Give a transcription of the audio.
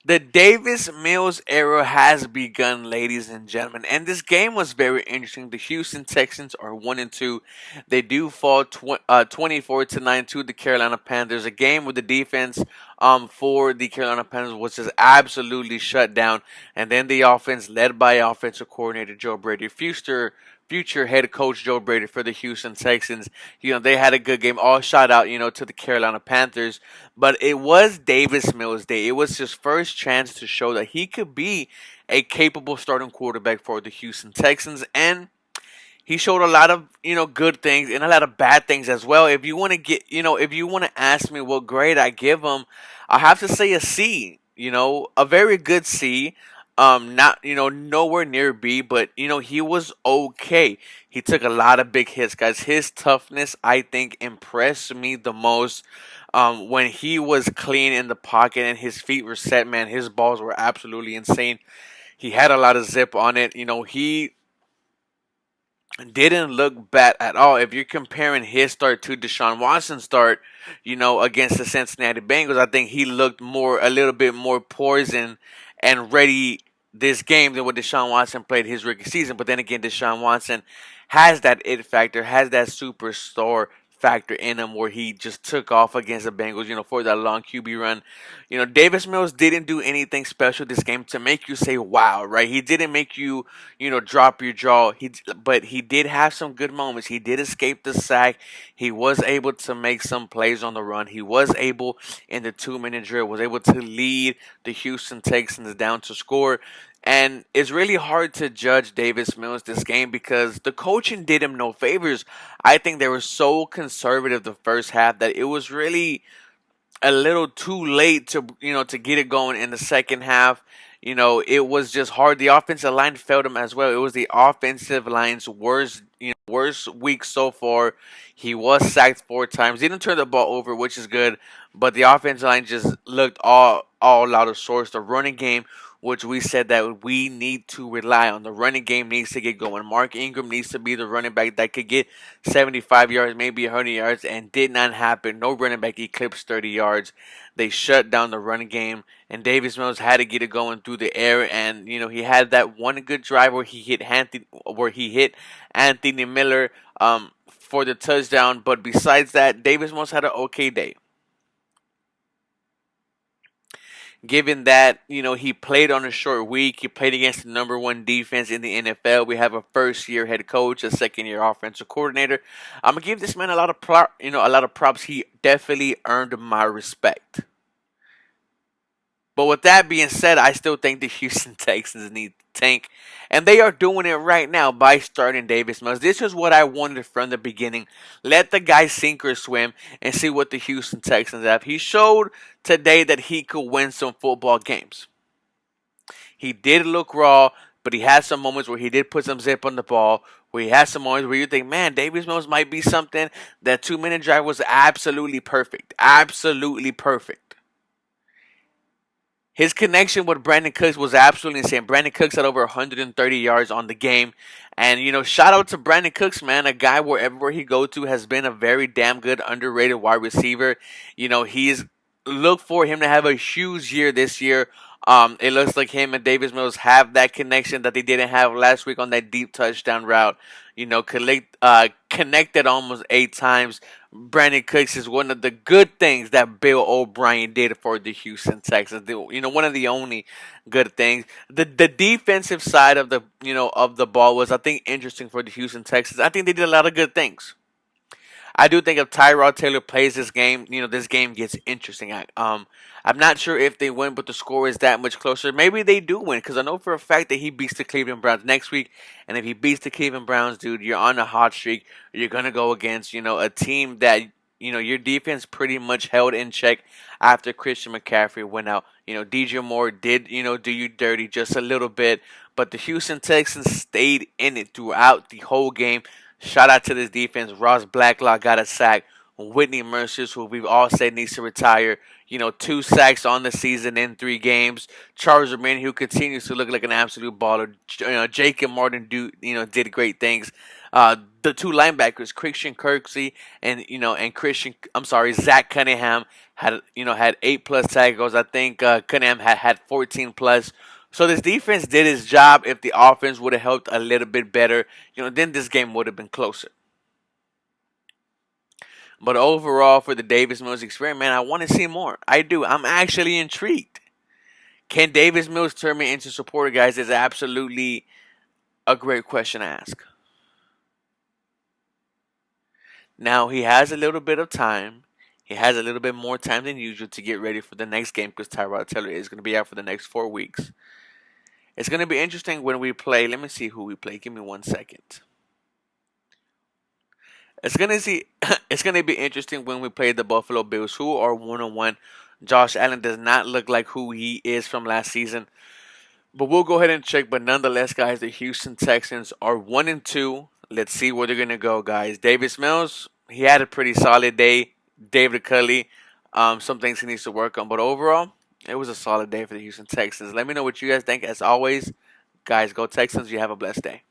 The Davis Mills era has begun, ladies and gentlemen, and this game was very interesting. The Houston Texans are 1-2. They do fall 24-9 to the Carolina Panthers. A game with the defense for the Carolina Panthers was just absolutely shut down, and then the offense, led by offensive coordinator Joe Brady, future head coach Joe Brady for the Houston Texans. They had a good game. All shot out, to the Carolina Panthers. But it was Davis Mills' day. It was his first chance to show that he could be a capable starting quarterback for the Houston Texans. And he showed a lot of, good things and a lot of bad things as well. If you want to if you want to ask me what grade I give him, I have to say a C, a very good C. Not, nowhere near B, but, he was okay. He took a lot of big hits, guys. His toughness, I think, impressed me the most. When he was clean in the pocket and his feet were set, man, his balls were absolutely insane. He had a lot of zip on it. He didn't look bad at all. If you're comparing his start to Deshaun Watson's start, against the Cincinnati Bengals, I think he looked a little bit more poisoned and ready this game than what Deshaun Watson played his rookie season. But then again, Deshaun Watson has that it factor, has that superstar factor in him where he just took off against the Bengals, for that long QB run. Davis Mills didn't do anything special this game to make you say wow, right? He didn't make you, drop your jaw. But he did have some good moments. He did escape the sack. He was able to make some plays on the run. He was able in the 2 minute drill, was able to lead the Houston Texans down to score. And it's really hard to judge Davis Mills this game because the coaching did him no favors. I think they were so conservative the first half that it was really a little too late to get it going in the second half. It was just hard. The offensive line failed him as well. It was the offensive line's worst week so far. He was sacked 4 times. Didn't turn the ball over, which is good, but the offensive line just looked all out of sorts. The running game, which we said that we need to rely on. The running game needs to get going. Mark Ingram needs to be the running back that could get 75 yards, maybe 100 yards, and did not happen. No running back eclipsed 30 yards. They shut down the running game, and Davis Mills had to get it going through the air. And he had that one good drive where he hit Anthony Miller for the touchdown. But besides that, Davis Mills had an okay day. Given that he played on a short week, he played against the number one defense in the NFL. We have a first year head coach, a second year offensive coordinator. I'm gonna give this man a lot of a lot of props. He definitely earned my respect. But with that being said, I still think the Houston Texans need to tank. And they are doing it right now by starting Davis Mills. This is what I wanted from the beginning. Let the guy sink or swim and see what the Houston Texans have. He showed today that he could win some football games. He did look raw, but he had some moments where he did put some zip on the ball. Where he had some moments where you think, man, Davis Mills might be something. That 2 minute drive was absolutely perfect. Absolutely perfect. His connection with Brandon Cooks was absolutely insane. Brandon Cooks had over 130 yards on the game. And, shout out to Brandon Cooks, man. A guy wherever he go to has been a very damn good, underrated wide receiver. He's look for him to have a huge year this year. It looks like him and Davis Mills have that connection that they didn't have last week on that deep touchdown route. Connected almost 8 times. Brandon Cooks is one of the good things that Bill O'Brien did for the Houston Texans. One of the only good things. The defensive side of the ball was, I think, interesting for the Houston Texans. I think they did a lot of good things. I do think if Tyrod Taylor plays this game, this game gets interesting. I'm not sure if they win, but the score is that much closer. Maybe they do win because I know for a fact that he beats the Cleveland Browns next week. And if he beats the Cleveland Browns, dude, you're on a hot streak. You're gonna go against a team that your defense pretty much held in check after Christian McCaffrey went out. DJ Moore did do you dirty just a little bit, but the Houston Texans stayed in it throughout the whole game. Shout out to this defense. Ross Blacklock got a sack. Whitney Mercers, who we've all said needs to retire. 2 sacks on the season in 3 games. Charles Romero, who continues to look like an absolute baller. Jacob Martin did great things. The two linebackers, Christian Kirksey and Zach Cunningham had 8 plus tackles. I think Cunningham had 14 plus. So this defense did its job. If the offense would have helped a little bit better, then this game would have been closer. But overall, for the Davis Mills experiment, man, I want to see more. I do. I'm actually intrigued. Can Davis Mills turn me into supporter, guys? Is absolutely a great question to ask. Now, he has a little bit of time. He has a little bit more time than usual to get ready for the next game because Tyrod Taylor is going to be out for the next 4 weeks. It's going to be interesting when we play. Let me see who we play. Give me 1 second. It's gonna see. It's gonna be interesting when we play the Buffalo Bills, who are 1-1. Josh Allen does not look like who he is from last season, but we'll go ahead and check. But nonetheless, guys, the Houston Texans are 1-2. Let's see where they're gonna go, guys. Davis Mills, he had a pretty solid day. David Culley, some things he needs to work on, but overall, it was a solid day for the Houston Texans. Let me know what you guys think. As always, guys, go Texans. You have a blessed day.